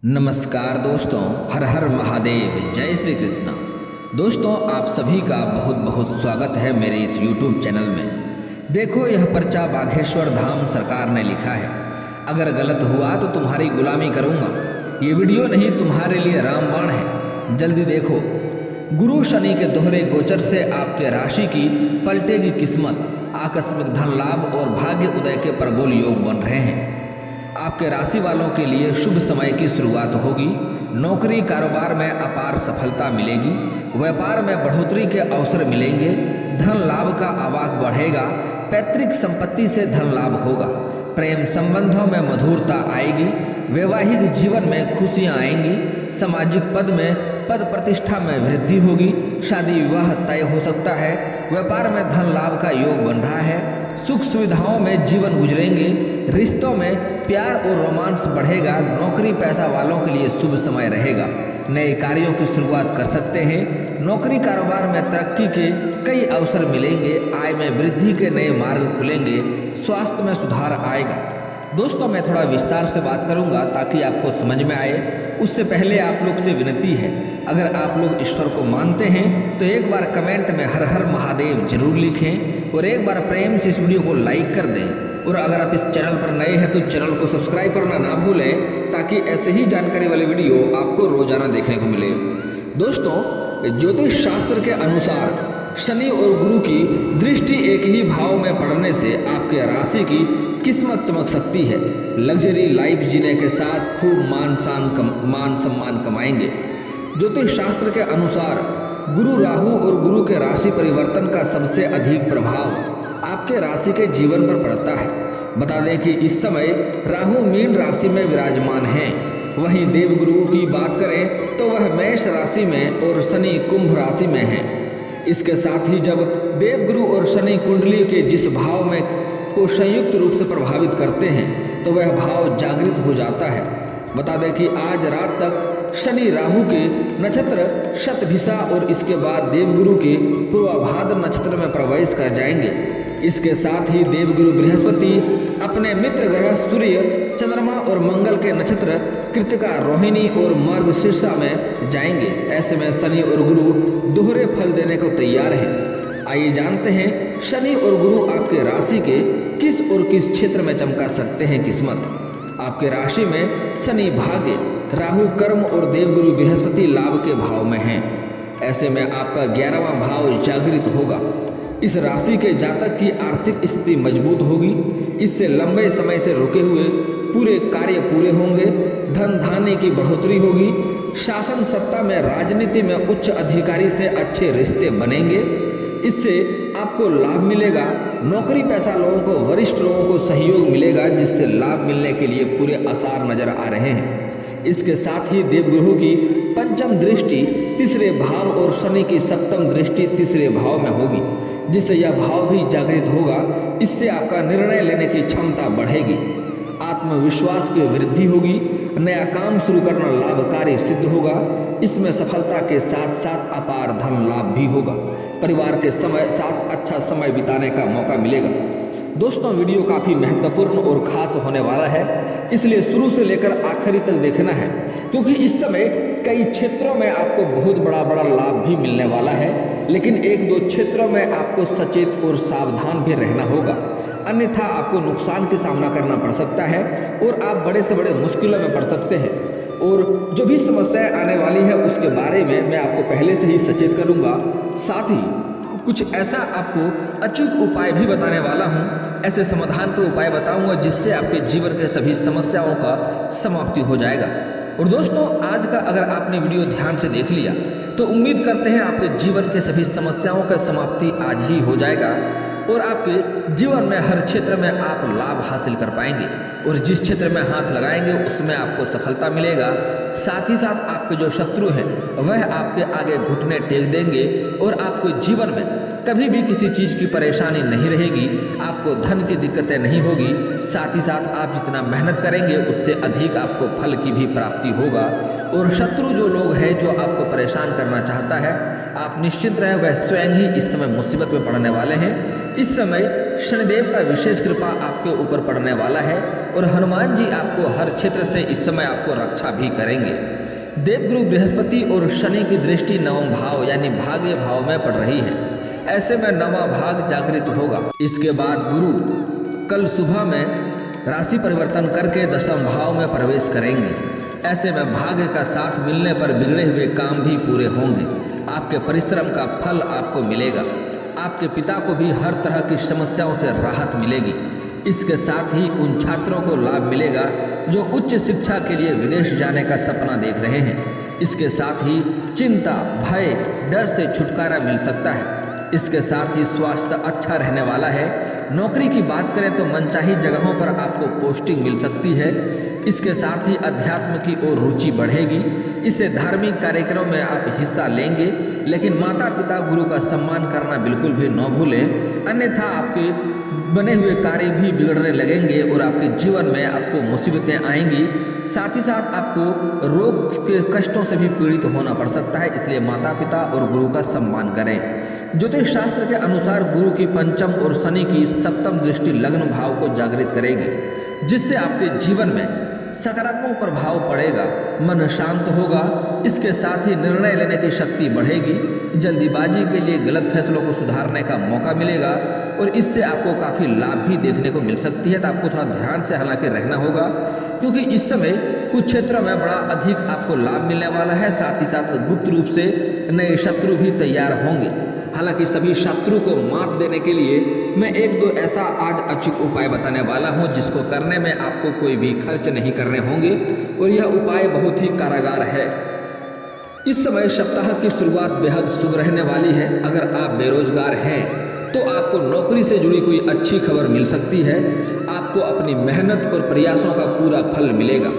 नमस्कार दोस्तों, हर हर महादेव, जय श्री कृष्णा। दोस्तों, आप सभी का बहुत बहुत स्वागत है मेरे इस YouTube चैनल में। देखो, यह पर्चा बाघेश्वर धाम सरकार ने लिखा है। अगर गलत हुआ तो तुम्हारी गुलामी करूँगा। ये वीडियो नहीं, तुम्हारे लिए रामबाण है। जल्दी देखो। गुरु शनि के दोहरे गोचर से आपके राशि की पलटेगी किस्मत। आकस्मिक धन लाभ और भाग्य उदय के प्रबल योग बन रहे हैं। आपके राशि वालों के लिए शुभ समय की शुरुआत होगी। नौकरी कारोबार में अपार सफलता मिलेगी। व्यापार में बढ़ोतरी के अवसर मिलेंगे। धन लाभ का आवाक बढ़ेगा। पैतृक संपत्ति से धन लाभ होगा। प्रेम संबंधों में मधुरता आएगी। वैवाहिक जीवन में खुशियां आएंगी। सामाजिक पद में पद प्रतिष्ठा में वृद्धि होगी। शादी विवाह तय हो सकता है। व्यापार में धन लाभ का योग बन रहा है। सुख सुविधाओं में जीवन गुजरेंगे। रिश्तों में प्यार और रोमांस बढ़ेगा। नौकरी पैसा वालों के लिए शुभ समय रहेगा। नए कार्यों की शुरुआत कर सकते हैं। नौकरी कारोबार में तरक्की के कई अवसर मिलेंगे। आय में वृद्धि के नए मार्ग खुलेंगे। स्वास्थ्य में सुधार आएगा। दोस्तों, मैं थोड़ा विस्तार से बात करूंगा ताकि आपको समझ में आए। उससे पहले आप लोग से विनती है, अगर आप लोग ईश्वर को मानते हैं तो एक बार कमेंट में हर हर महादेव जरूर लिखें और एक बार प्रेम से इस वीडियो को लाइक कर दें। और अगर आप इस चैनल पर नए हैं तो चैनल को सब्सक्राइब करना ना भूलें, ताकि ऐसे ही जानकारी वाले वीडियो आपको रोजाना देखने को मिले। दोस्तों, ज्योतिष शास्त्र के अनुसार शनि और गुरु की दृष्टि एक ही भाव में पड़ने से आपके राशि की किस्मत चमक सकती है। लग्जरी लाइफ जीने के साथ खूब मान सम्मान कमाएंगे। ज्योतिष शास्त्र के अनुसार गुरु राहु और गुरु के राशि परिवर्तन का सबसे अधिक प्रभाव आपके राशि के जीवन पर पड़ता है। बता दें कि इस समय राहु मीन राशि में विराजमान है। वहीं देवगुरु की बात करें तो वह मेष राशि में और शनि कुंभ राशि में है। इसके साथ ही जब देवगुरु और शनि कुंडली के जिस भाव में को संयुक्त रूप से प्रभावित करते हैं तो वह भाव जागृत हो जाता है। बता दें कि आज रात तक शनि राहु के नक्षत्र शतभिषा और इसके बाद देवगुरु के पूर्वाभाद्र नक्षत्र में प्रवेश कर जाएंगे। इसके साथ ही देवगुरु बृहस्पति अपने मित्र ग्रह सूर्य, चंद्रमा और मंगल के नक्षत्र कृतिका, रोहिणी और मृगशीर्षा में जाएंगे। ऐसे में शनि और गुरु दोहरे फल देने को तैयार हैं। आइए जानते हैं शनि और गुरु आपके राशि के किस और किस क्षेत्र में चमका सकते हैं किस्मत। आपके राशि में शनि भाग्य, राहु कर्म और देवगुरु बृहस्पति लाभ के भाव में हैं। ऐसे में आपका 11वां भाव जागृत होगा। इस राशि के जातक की आर्थिक स्थिति मजबूत होगी। इससे लंबे समय से रुके हुए पूरे कार्य पूरे होंगे। धन धान्य की बढ़ोतरी होगी। शासन सत्ता में, राजनीति में उच्च अधिकारी से अच्छे रिश्ते बनेंगे। इससे आपको लाभ मिलेगा। नौकरी पैसा लोगों को, वरिष्ठ लोगों को सहयोग मिलेगा, जिससे लाभ मिलने के लिए पूरे आसार नजर आ रहे हैं। इसके साथ ही देवगुरु की पंचम दृष्टि तीसरे भाव और शनि की सप्तम दृष्टि तीसरे भाव में होगी, जिससे यह भाव भी जागृत होगा। इससे आपका निर्णय लेने की क्षमता बढ़ेगी। आत्मविश्वास की वृद्धि होगी। नया काम शुरू करना लाभकारी सिद्ध होगा। इसमें सफलता के साथ साथ अपार धन लाभ भी होगा। परिवार के साथ अच्छा समय बिताने का मौका मिलेगा। दोस्तों, वीडियो काफ़ी महत्वपूर्ण और खास होने वाला है, इसलिए शुरू से लेकर आखिरी तक देखना है, क्योंकि इस समय कई क्षेत्रों में आपको बहुत बड़ा लाभ भी मिलने वाला है। लेकिन एक दो क्षेत्रों में आपको सचेत और सावधान भी रहना होगा, अन्यथा आपको नुकसान का सामना करना पड़ सकता है और आप बड़े से बड़े मुश्किलों में पड़ सकते हैं। और जो भी समस्याएं आने वाली है उसके बारे में मैं आपको पहले से ही सचेत करूंगा। साथ ही कुछ ऐसा आपको अचूक उपाय भी बताने वाला हूं। ऐसे समाधान के उपाय बताऊंगा जिससे आपके जीवन के सभी समस्याओं का समाप्ति हो जाएगा। और दोस्तों, आज का अगर आपने वीडियो ध्यान से देख लिया तो उम्मीद करते हैं आपके जीवन के सभी समस्याओं का समाप्ति आज ही हो जाएगा और आपके जीवन में हर क्षेत्र में आप लाभ हासिल कर पाएंगे। और जिस क्षेत्र में हाथ लगाएंगे उसमें आपको सफलता मिलेगा। साथ ही साथ आपके जो शत्रु हैं वह आपके आगे घुटने टेक देंगे और आपको जीवन में कभी भी किसी चीज़ की परेशानी नहीं रहेगी। आपको धन की दिक्कतें नहीं होगी। साथ ही साथ आप जितना मेहनत करेंगे उससे अधिक आपको फल की भी प्राप्ति होगा। और शत्रु जो लोग हैं जो आपको परेशान करना चाहता है, आप निश्चित रहें वह स्वयं ही इस समय मुसीबत में पड़ने वाले हैं। इस समय शनिदेव का विशेष कृपा आपके ऊपर पड़ने वाला है और हनुमान जी आपको हर क्षेत्र से इस समय आपको रक्षा भी करेंगे। देवगुरु बृहस्पति और शनि की दृष्टि नवम भाव यानी भाग्य भाव में पड़ रही है। ऐसे में नवा भाग जागृत होगा। इसके बाद गुरु कल सुबह में राशि परिवर्तन करके दशम भाव में प्रवेश करेंगे। ऐसे में भाग्य का साथ मिलने पर बिगड़े हुए काम भी पूरे होंगे। आपके परिश्रम का फल आपको मिलेगा। आपके पिता को भी हर तरह की समस्याओं से राहत मिलेगी। इसके साथ ही उन छात्रों को लाभ मिलेगा जो उच्च शिक्षा के लिए विदेश जाने का सपना देख रहे हैं। इसके साथ ही चिंता, भय, डर से छुटकारा मिल सकता है। इसके साथ ही स्वास्थ्य अच्छा रहने वाला है। नौकरी की बात करें तो मनचाही जगहों पर आपको पोस्टिंग मिल सकती है। इसके साथ ही अध्यात्म की ओर रुचि बढ़ेगी। इससे धार्मिक कार्यक्रमों में आप हिस्सा लेंगे, लेकिन माता पिता गुरु का सम्मान करना बिल्कुल भी न भूलें, अन्यथा आपके बने हुए कार्य भी बिगड़ने लगेंगे और आपके जीवन में आपको मुसीबतें आएंगी। साथ ही साथ आपको रोग के कष्टों से भी पीड़ित होना पड़ सकता है। इसलिए माता पिता और गुरु का सम्मान करें। ज्योतिष शास्त्र के अनुसार गुरु की पंचम और शनि की सप्तम दृष्टि लग्न भाव को जागृत करेगी, जिससे आपके जीवन में सकारात्मक प्रभाव पड़ेगा। मन शांत होगा। इसके साथ ही निर्णय लेने की शक्ति बढ़ेगी। जल्दीबाजी के लिए गलत फैसलों को सुधारने का मौका मिलेगा और इससे आपको काफ़ी लाभ भी देखने को मिल सकती है। तो आपको थोड़ा ध्यान से हालांकि रहना होगा, क्योंकि इस समय कुछ क्षेत्रों में बड़ा अधिक आपको लाभ मिलने वाला है। साथ ही साथ गुप्त रूप से नए शत्रु भी तैयार होंगे। हालांकि सभी शत्रु को मात देने के लिए मैं एक दो ऐसा आज अचूक उपाय बताने वाला हूं, जिसको करने में आपको कोई भी खर्च नहीं करने होंगे और यह उपाय बहुत ही कारागार है। इस समय सप्ताह की शुरुआत बेहद शुभ रहने वाली है। अगर आप बेरोजगार हैं तो आपको नौकरी से जुड़ी कोई अच्छी खबर मिल सकती है। आपको अपनी मेहनत और प्रयासों का पूरा फल मिलेगा।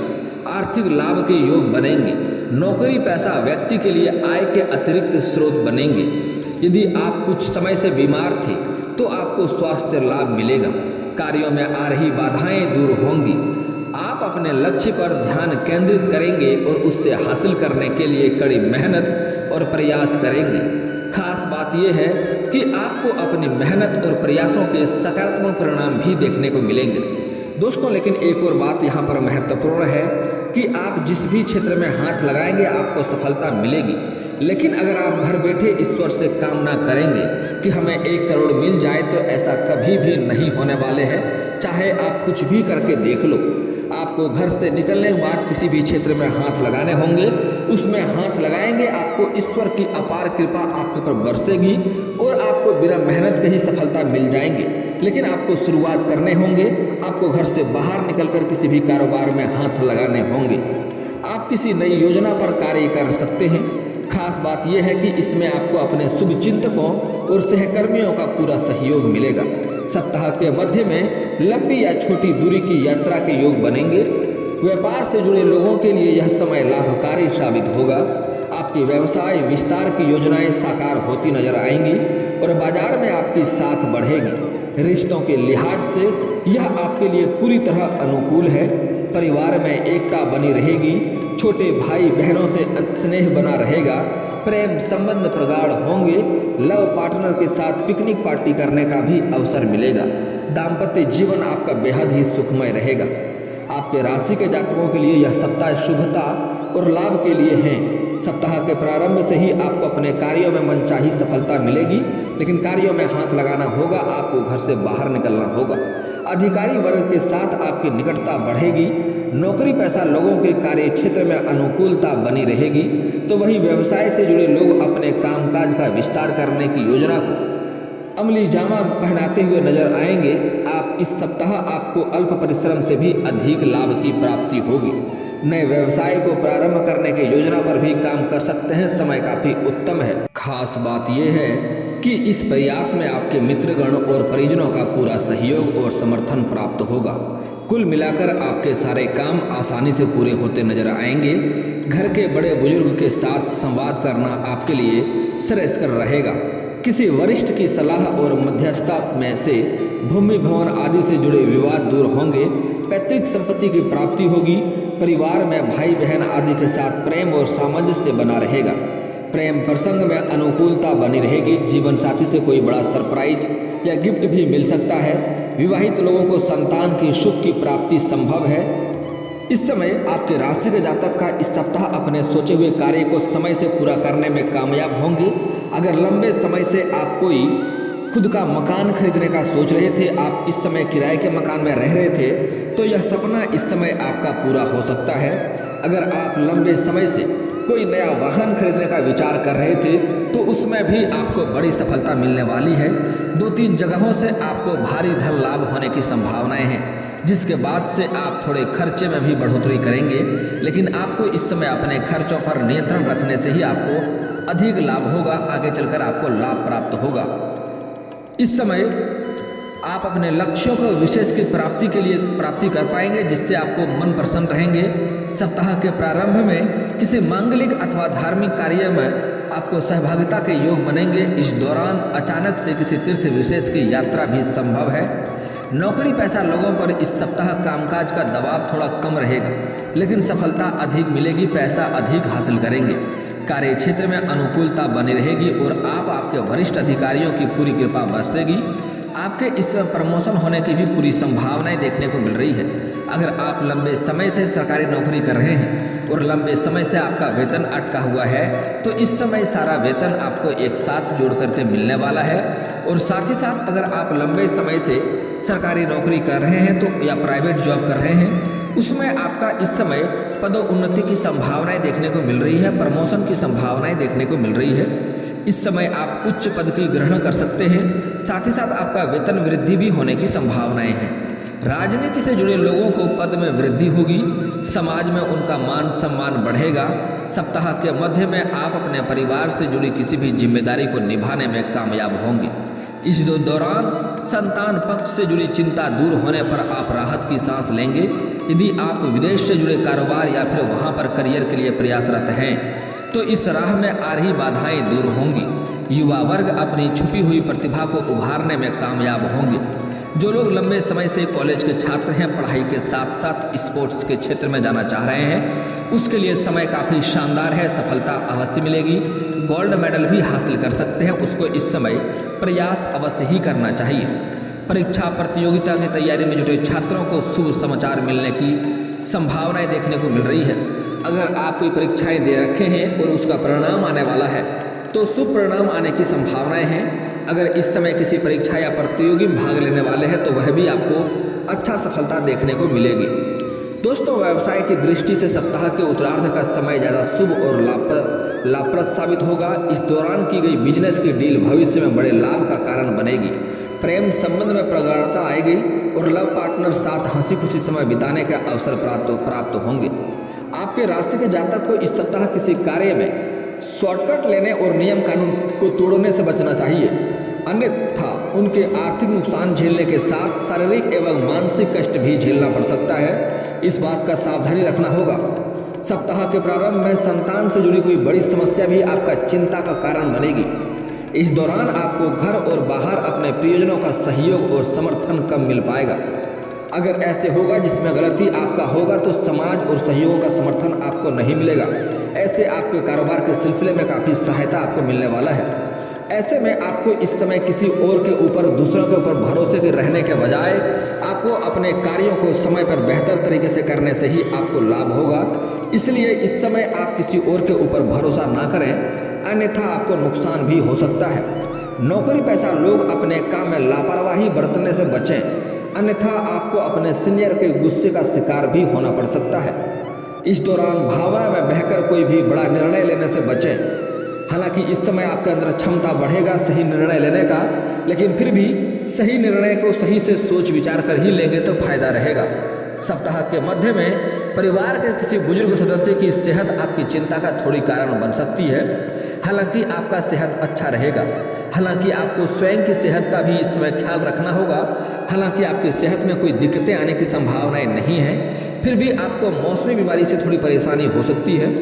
आर्थिक लाभ के योग बनेंगे। नौकरी पैसा व्यक्ति के लिए आय के अतिरिक्त स्रोत बनेंगे। यदि आप कुछ समय से बीमार थे तो आपको स्वास्थ्य लाभ मिलेगा। कार्यों में आ रही बाधाएं दूर होंगी। आप अपने लक्ष्य पर ध्यान केंद्रित करेंगे और उससे हासिल करने के लिए कड़ी मेहनत और प्रयास करेंगे। खास बात यह है कि आपको अपनी मेहनत और प्रयासों के सकारात्मक परिणाम भी देखने को मिलेंगे। दोस्तों, लेकिन एक और बात यहाँ पर महत्वपूर्ण है कि आप जिस भी क्षेत्र में हाथ लगाएंगे आपको सफलता मिलेगी। लेकिन अगर आप घर बैठे ईश्वर से कामना करेंगे कि हमें 1 करोड़ मिल जाए, तो ऐसा कभी भी नहीं होने वाले हैं। चाहे आप कुछ भी करके देख लो। आपको घर से निकलने के बाद किसी भी क्षेत्र में हाथ लगाने होंगे। उसमें हाथ लगाएंगे, आपको ईश्वर की अपार कृपा आपके ऊपर बरसेगी और आपको बिना मेहनत के ही सफलता मिल जाएंगे। लेकिन आपको शुरुआत करने होंगे। आपको घर से बाहर निकलकर किसी भी कारोबार में हाथ लगाने होंगे। आप किसी नई योजना पर कार्य कर सकते हैं। खास बात यह है कि इसमें आपको अपने शुभ चिंतकों और सहकर्मियों का पूरा सहयोग मिलेगा। सप्ताह के मध्य में लंबी या छोटी दूरी की यात्रा के योग बनेंगे। व्यापार से जुड़े लोगों के लिए यह समय लाभकारी साबित होगा। आपकी व्यवसाय विस्तार की योजनाएं साकार होती नजर आएंगी और बाजार में आपकी साख बढ़ेगी। रिश्तों के लिहाज से यह आपके लिए पूरी तरह अनुकूल है। परिवार में एकता बनी रहेगी। छोटे भाई बहनों से स्नेह बना रहेगा। प्रेम संबंध प्रगाढ़ होंगे। लव पार्टनर के साथ पिकनिक पार्टी करने का भी अवसर मिलेगा। दाम्पत्य जीवन आपका बेहद ही सुखमय रहेगा। आपके राशि के जातकों के लिए यह सप्ताह शुभता और लाभ के लिए है। सप्ताह के प्रारंभ से ही आपको अपने कार्यों में मनचाही सफलता मिलेगी, लेकिन कार्यों में हाथ लगाना होगा। आपको घर से बाहर निकलना होगा। अधिकारी वर्ग के साथ आपकी निकटता बढ़ेगी। नौकरी पैसा लोगों के कार्य क्षेत्र में अनुकूलता बनी रहेगी, तो वही व्यवसाय से जुड़े लोग अपने कामकाज का विस्तार करने की योजना को अमली जामा पहनाते हुए नजर आएंगे। आप इस सप्ताह आपको अल्प परिश्रम से भी अधिक लाभ की प्राप्ति होगी। नए व्यवसाय को प्रारंभ करने की योजना पर भी काम कर सकते हैं। समय काफी उत्तम है। खास बात यह है कि इस प्रयास में आपके मित्रगण और परिजनों का पूरा सहयोग और समर्थन प्राप्त होगा। कुल मिलाकर आपके सारे काम आसानी से पूरे होते नजर आएंगे। घर के बड़े बुजुर्ग के साथ संवाद करना आपके लिए श्रेयस्कर रहेगा। किसी वरिष्ठ की सलाह और मध्यस्थता में से भूमि भवन आदि से जुड़े विवाद दूर होंगे। पैतृक संपत्ति की प्राप्ति होगी। परिवार में भाई बहन आदि के साथ प्रेम और सामंजस्य बना रहेगा। प्रेम प्रसंग में अनुकूलता बनी रहेगी। जीवन साथी से कोई बड़ा सरप्राइज या गिफ्ट भी मिल सकता है। विवाहित लोगों को संतान की सुख की प्राप्ति संभव है। इस समय आपके राशि के जातक का इस सप्ताह अपने सोचे हुए कार्य को समय से पूरा करने में कामयाब होंगे। अगर लंबे समय से आप कोई खुद का मकान खरीदने का सोच रहे थे, आप इस समय किराए के मकान में रह रहे थे, तो यह सपना इस समय आपका पूरा हो सकता है। अगर आप लंबे समय से कोई नया वाहन खरीदने का विचार कर रहे थे, तो उसमें भी आपको बड़ी सफलता मिलने वाली है। 2-3 जगहों से आपको भारी धन लाभ होने की संभावनाएं हैं, जिसके बाद से आप थोड़े खर्चे में भी बढ़ोतरी करेंगे। लेकिन आपको इस समय अपने खर्चों पर नियंत्रण रखने से ही आपको अधिक लाभ होगा, आगे चलकर आपको लाभ प्राप्त होगा। इस समय आप अपने लक्ष्यों को विशेष की प्राप्ति कर पाएंगे, जिससे आपको मन प्रसन्न रहेंगे। सप्ताह के प्रारंभ में किसी मांगलिक अथवा धार्मिक कार्य में आपको सहभागिता के योग बनेंगे। इस दौरान अचानक से किसी तीर्थ विशेष की यात्रा भी संभव है। नौकरी पेशा लोगों पर इस सप्ताह कामकाज का दबाव थोड़ा कम रहेगा, लेकिन सफलता अधिक मिलेगी, पैसा अधिक हासिल करेंगे। कार्य क्षेत्र में अनुकूलता बनी रहेगी और आपके वरिष्ठ अधिकारियों की पूरी कृपा बरसेगी। आपके इस प्रमोशन होने की भी पूरी संभावनाएं देखने को मिल रही है। अगर आप लंबे समय से सरकारी नौकरी कर रहे हैं और लंबे समय से आपका वेतन अटका हुआ है, तो इस समय सारा वेतन आपको एक साथ जोड़ करके मिलने वाला है। और साथ ही साथ अगर आप लंबे समय से सरकारी नौकरी कर रहे हैं तो या प्राइवेट जॉब कर रहे हैं, उसमें आपका इस समय पदोन्नति की संभावनाएं देखने को मिल रही है, प्रमोशन की संभावनाएं देखने को मिल रही है। इस समय आप उच्च पद की ग्रहण कर सकते हैं। साथ ही साथ आपका वेतन वृद्धि भी होने की संभावनाएं हैं। राजनीति से जुड़े लोगों को पद में वृद्धि होगी, समाज में उनका मान सम्मान बढ़ेगा। सप्ताह के मध्य में आप अपने परिवार से जुड़ी किसी भी जिम्मेदारी को निभाने में कामयाब होंगे। इस दौरान संतान पक्ष से जुड़ी चिंता दूर होने पर आप राहत की सांस लेंगे। यदि आप विदेश से जुड़े कारोबार या फिर वहां पर करियर के लिए प्रयासरत हैं, तो इस राह में आ रही बाधाएं दूर होंगी। युवा वर्ग अपनी छुपी हुई प्रतिभा को उभारने में कामयाब होंगे। जो लोग लंबे समय से कॉलेज के छात्र हैं, पढ़ाई के साथ साथ स्पोर्ट्स के क्षेत्र में जाना चाह रहे हैं, उसके लिए समय काफ़ी शानदार है, सफलता अवश्य मिलेगी। गोल्ड मेडल भी हासिल कर सकते हैं, उसको इस समय प्रयास अवश्य ही करना चाहिए। परीक्षा प्रतियोगिता की तैयारी में जुटे छात्रों को शुभ समाचार मिलने की संभावनाएं देखने को मिल रही है। अगर आप कोई परीक्षाएं दे रखे हैं और उसका परिणाम आने वाला है, तो शुभ परिणाम आने की संभावनाएं हैं। अगर इस समय किसी परीक्षा या प्रतियोगी में भाग लेने वाले हैं, तो वह भी आपको अच्छा सफलता देखने को मिलेगी। दोस्तों, व्यवसाय की दृष्टि से सप्ताह के उत्तरार्ध का समय ज़्यादा शुभ और लाभप्रद साबित होगा। इस दौरान की गई बिजनेस की डील भविष्य में बड़े लाभ का कारण बनेगी। प्रेम संबंध में प्रगाढ़ता आएगी और लव पार्टनर साथ हंसी खुशी समय बिताने का अवसर प्राप्त होंगे। आपके राशि के जातक को इस सप्ताह किसी कार्य में शॉर्टकट लेने और नियम कानून को तोड़ने से बचना चाहिए, अन्यथा उनके आर्थिक नुकसान झेलने के साथ शारीरिक एवं मानसिक कष्ट भी झेलना पड़ सकता है। इस बात का सावधानी रखना होगा। सप्ताह के प्रारंभ में संतान से जुड़ी कोई बड़ी समस्या भी आपका चिंता का कारण बनेगी। इस दौरान आपको घर और बाहर अपने प्रियजनों का सहयोग और समर्थन कम मिल पाएगा। अगर ऐसे होगा जिसमें गलती आपका होगा, तो समाज और सहयोगों का समर्थन आपको नहीं मिलेगा। ऐसे आपके कारोबार के सिलसिले में काफ़ी सहायता आपको मिलने वाला है। ऐसे में आपको इस समय किसी और के ऊपर, दूसरों के ऊपर भरोसे के रहने के बजाय आपको अपने कार्यों को समय पर बेहतर तरीके से करने से ही आपको लाभ होगा। इसलिए इस समय आप किसी और के ऊपर भरोसा ना करें, अन्यथा आपको नुकसान भी हो सकता है। नौकरी पेशा लोग अपने काम में लापरवाही बरतने से बचें, अन्यथा आपको अपने सीनियर के गुस्से का शिकार भी होना पड़ सकता है। इस दौरान भावना में बहकर कोई भी बड़ा निर्णय लेने से बचें। हालांकि इस समय आपके अंदर क्षमता बढ़ेगा सही निर्णय लेने का, लेकिन फिर भी सही निर्णय को सही से सोच विचार कर ही लेंगे तो फायदा रहेगा। सप्ताह के मध्य में परिवार के किसी बुजुर्ग सदस्य की सेहत आपकी चिंता का थोड़ी कारण बन सकती है। हालांकि आपका सेहत अच्छा रहेगा। हालांकि आपको स्वयं की सेहत का भी इस समय ख्याल रखना होगा। हालांकि आपकी सेहत में कोई दिक्कतें आने की संभावनाएं नहीं है, फिर भी आपको मौसमी बीमारी से थोड़ी परेशानी हो सकती है।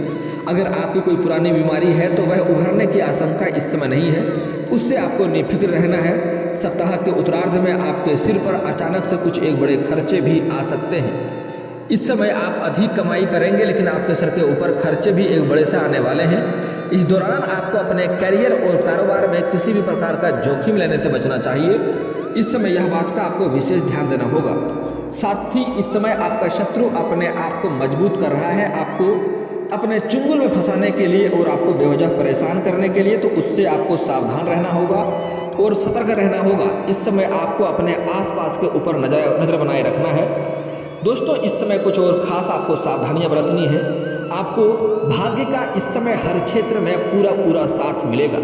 अगर आपकी कोई पुरानी बीमारी है तो वह उभरने की आशंका इस समय नहीं है, उससे आपको निफिक्र रहना है। सप्ताह के उत्तरार्ध में आपके सिर पर अचानक से कुछ एक बड़े खर्चे भी आ सकते हैं। इस समय आप अधिक कमाई करेंगे, लेकिन आपके सर के ऊपर खर्चे भी एक बड़े से आने वाले हैं। इस दौरान आपको अपने करियर और कारोबार में किसी भी प्रकार का जोखिम लेने से बचना चाहिए। इस समय यह बात का आपको विशेष ध्यान देना होगा। साथ ही इस समय आपका शत्रु अपने आप को मजबूत कर रहा है, आपको अपने चुंगल में फंसाने के लिए और आपको बेवजह परेशान करने के लिए, तो उससे आपको सावधान रहना होगा और सतर्क रहना होगा। इस समय आपको अपने आसपास के ऊपर नज़र बनाए रखना है। दोस्तों, इस समय कुछ और खास आपको सावधानियां बरतनी है। आपको भाग्य का इस समय हर क्षेत्र में पूरा साथ मिलेगा,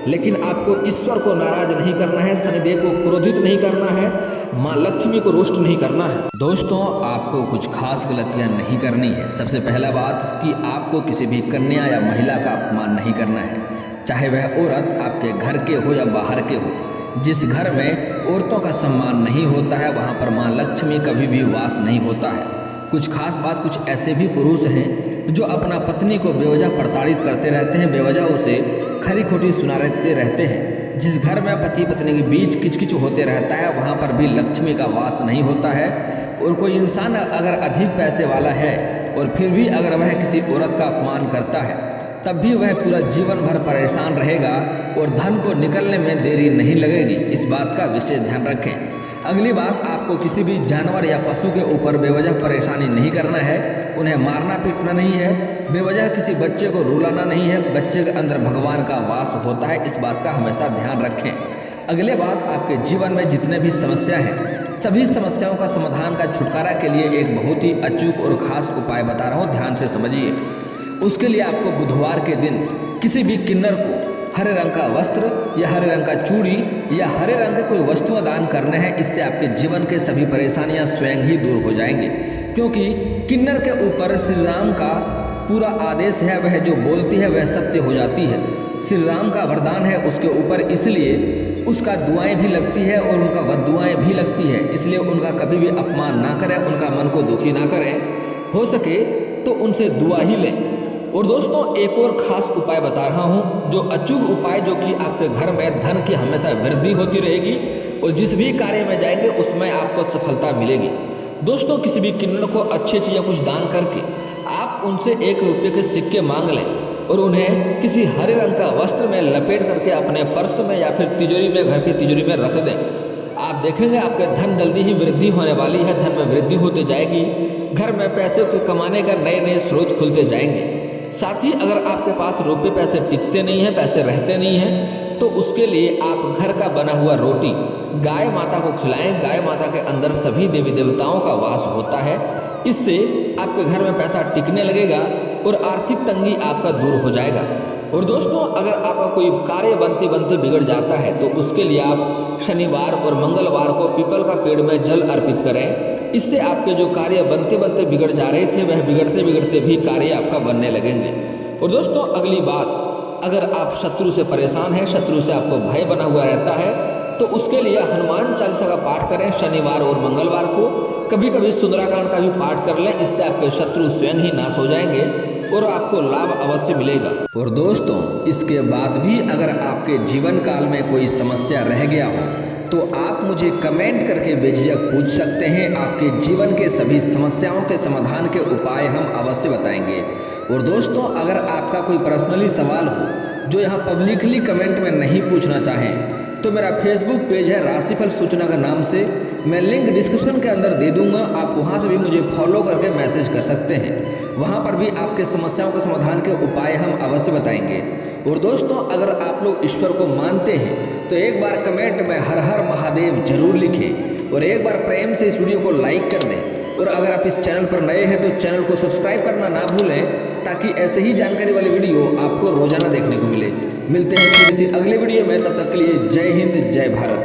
लेकिन आपको ईश्वर को नाराज नहीं करना है, शनिदेव को क्रोधित नहीं करना है, माँ लक्ष्मी को रोष्ट नहीं करना है। दोस्तों, आपको कुछ खास गलतियां नहीं करनी है। सबसे पहला बात कि आपको किसी भी कन्या या महिला का अपमान नहीं करना है, चाहे वह औरत आपके घर के हो या बाहर के हो। जिस घर में औरतों का सम्मान नहीं होता है, वहाँ पर माँ लक्ष्मी कभी भी वास नहीं होता है। कुछ खास बात, कुछ ऐसे भी पुरुष हैं जो अपना पत्नी को बेवजह प्रताड़ित करते रहते हैं, बेवजह उसे खरी खोटी सुनाते रहते हैं। जिस घर में पति पत्नी के बीच किचकिच होते रहता है, वहाँ पर भी लक्ष्मी का वास नहीं होता है। और कोई इंसान अगर अधिक पैसे वाला है और फिर भी अगर वह किसी औरत का अपमान करता है, तब भी वह पूरा जीवन भर परेशान रहेगा और धन को निकलने में देरी नहीं लगेगी। इस बात का विशेष ध्यान रखें। अगली बात, आपको किसी भी जानवर या पशु के ऊपर बेवजह परेशानी नहीं करना है, उन्हें मारना पीटना नहीं है, बेवजह किसी बच्चे को रुलाना नहीं है। बच्चे के अंदर भगवान का वास होता है, इस बात का हमेशा ध्यान रखें। अगले बात, आपके जीवन में जितने भी समस्या हैं, सभी समस्याओं का समाधान का छुटकारा के लिए एक बहुत ही अचूक और खास उपाय बता रहा हूँ, ध्यान से समझिए। उसके लिए आपको बुधवार के दिन किसी भी किन्नर को हरे रंग का वस्त्र या हरे रंग का चूड़ी या हरे रंग के कोई वस्तुएं दान करने हैं। इससे आपके जीवन के सभी परेशानियां स्वयं ही दूर हो जाएंगे, क्योंकि किन्नर के ऊपर श्री राम का पूरा आदेश है, वह जो बोलती है वह सत्य हो जाती है। श्री राम का वरदान है उसके ऊपर, इसलिए उसका दुआएं भी लगती है और उनका बद्दुआएं भी लगती है। इसलिए उनका कभी भी अपमान ना करें, उनका मन को दुखी ना करें, हो सके तो उनसे दुआ ही लें। और दोस्तों, एक और खास उपाय बता रहा हूँ, जो अचूक उपाय, जो कि आपके घर में धन की हमेशा वृद्धि होती रहेगी और जिस भी कार्य में जाएंगे उसमें आपको सफलता मिलेगी। दोस्तों, किसी भी किन्नर को अच्छी चीज़ें कुछ दान करके आप उनसे 1 रुपये के सिक्के मांग लें और उन्हें किसी हरे रंग का वस्त्र में लपेट करके अपने पर्स में या फिर तिजोरी में, घर की तिजोरी में रख दें। आप देखेंगे आपके धन जल्दी ही वृद्धि होने वाली है, धन में वृद्धि होती जाएगी, घर में पैसे को कमाने का नए स्रोत खुलते जाएंगे। साथ ही अगर आपके पास रुपये पैसे टिकते नहीं हैं, पैसे रहते नहीं हैं, तो उसके लिए आप घर का बना हुआ रोटी गाय माता को खिलाएं। गाय माता के अंदर सभी देवी देवताओं का वास होता है, इससे आपके घर में पैसा टिकने लगेगा और आर्थिक तंगी आपका दूर हो जाएगा। और दोस्तों, अगर आपका कोई कार्य बनते बनते बिगड़ जाता है, तो उसके लिए आप शनिवार और मंगलवार को पीपल का पेड़ में जल अर्पित करें। इससे आपके जो कार्य बनते बनते बिगड़ जा रहे थे, वह बिगड़ते बिगड़ते भी कार्य आपका बनने लगेंगे। और दोस्तों, अगली बात, अगर आप शत्रु से परेशान हैं, शत्रु से आपको भय बना हुआ रहता है, तो उसके लिए हनुमान चालीसा का पाठ करें शनिवार और मंगलवार को। कभी कभी सुंदराकांड का भी पाठ कर लें, इससे आपके शत्रु स्वयं ही नाश हो जाएंगे और आपको लाभ अवश्य मिलेगा। और दोस्तों, इसके बाद भी अगर आपके जीवन काल में कोई समस्या रह गया हो, तो आप मुझे कमेंट करके बेझिझक पूछ सकते हैं। आपके जीवन के सभी समस्याओं के समाधान के उपाय हम अवश्य बताएंगे। और दोस्तों, अगर आपका कोई पर्सनली सवाल हो जो यहाँ पब्लिकली कमेंट में नहीं पूछना चाहें, तो मेरा फेसबुक पेज है राशिफल सूचना का नाम से, मैं लिंक डिस्क्रिप्शन के अंदर दे दूंगा, आप वहाँ से भी मुझे फॉलो करके मैसेज कर सकते हैं। वहाँ पर भी आपके समस्याओं के समाधान के उपाय हम अवश्य बताएंगे। और दोस्तों, अगर आप लोग ईश्वर को मानते हैं तो एक बार कमेंट में हर हर महादेव जरूर लिखें और एक बार प्रेम से इस वीडियो को लाइक कर दें। और अगर आप इस चैनल पर नए हैं तो चैनल को सब्सक्राइब करना ना भूलें, ताकि ऐसे ही जानकारी वाली वीडियो आपको रोजाना देखने को मिले। मिलते हैं फिर किसी अगले वीडियो में, तब तक के लिए जय हिंद, जय भारत।